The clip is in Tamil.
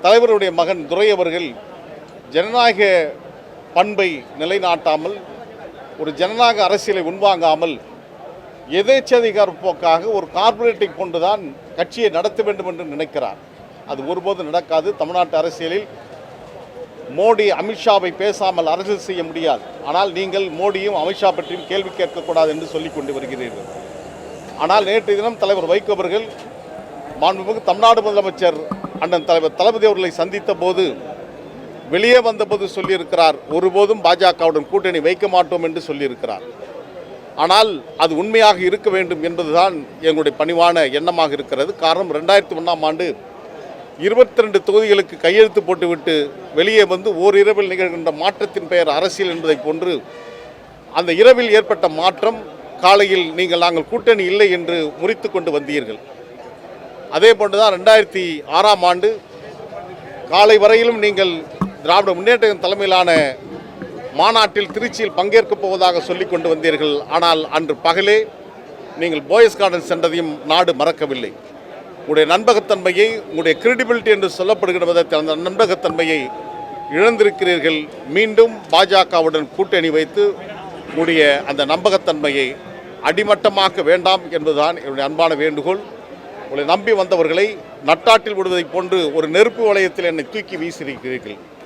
தலைவருடைய மகன் துரை அவர்கள் ஜனநாயக பண்பை நிலைநாட்டாமல், ஒரு ஜனநாயக அரசியலை உள்வாங்காமல், எதேச்சதிகார போக்காக ஒரு கார்ப்பரேட்டை கொண்டுதான் கட்சியை நடத்த வேண்டும் என்று நினைக்கிறார். அது ஒருபோதும் நடக்காது. தமிழ்நாட்டு அரசியலில் மோடி அமித்ஷாவை பேசாமல் அரசியல் செய்ய முடியாது. ஆனால் நீங்கள் மோடியும் அமித்ஷா பற்றியும் கேள்வி கேட்கக்கூடாது என்று சொல்லிக் கொண்டு வருகிறீர்கள். ஆனால் நேற்று தினம் தலைவர் வைகோ அவர்கள் மாண்புமிகு தமிழ்நாடு முதலமைச்சர் அண்ணன் தலைவர் தளபதி அவர்களை சந்தித்த போது, வெளியே வந்தபோது சொல்லியிருக்கிறார், ஒருபோதும் பாஜகவுடன் கூட்டணி வைக்க மாட்டோம் என்று சொல்லியிருக்கிறார். ஆனால் அது உண்மையாக இருக்க வேண்டும் என்பதுதான் எங்களுடைய பணிவான எண்ணமாக இருக்கிறது. காரணம், 2001ஆம் ஆண்டு 22 தொகுதிகளுக்கு கையெழுத்து போட்டுவிட்டு வெளியே வந்து ஓரிரவில் நிகழ்கின்ற மாற்றத்தின் பெயர் அரசியல் என்பதை போன்று அந்த இரவில் ஏற்பட்ட மாற்றம், காலையில் நாங்கள் கூட்டணி இல்லை என்று முறித்து கொண்டு வந்தீர்கள். அதே போன்றுதான் 2006ஆம் ஆண்டு காலை வரையிலும் நீங்கள் திராவிட முன்னேற்ற தலைமையிலான மாநாட்டில் திருச்சியில் பங்கேற்கப் போவதாக சொல்லிக் கொண்டு வந்தீர்கள். ஆனால் அன்று பகலே நீங்கள் போயஸ் கார்டன் சென்றதையும் நாடு மறக்கவில்லை. உங்களுடைய நம்பகத்தன்மையை, உங்களுடைய கிரெடிபிலிட்டி என்று சொல்லப்படுகிற விதத்தில் அந்த நம்பகத்தன்மையை இழந்திருக்கிறீர்கள். மீண்டும் பாஜகவுடன் கூட்டணி வைத்து உங்களுடைய அந்த நம்பகத்தன்மையை அடிமட்டமாக்க வேண்டாம் என்பதுதான் என்னுடைய அன்பான வேண்டுகோள். உங்களை நம்பி வந்தவர்களை நட்டாற்றில் விடுவதைப் போன்று ஒரு நெருப்பு வளையத்தில் என்னை தூக்கி வீசியிருக்கிறீர்கள்.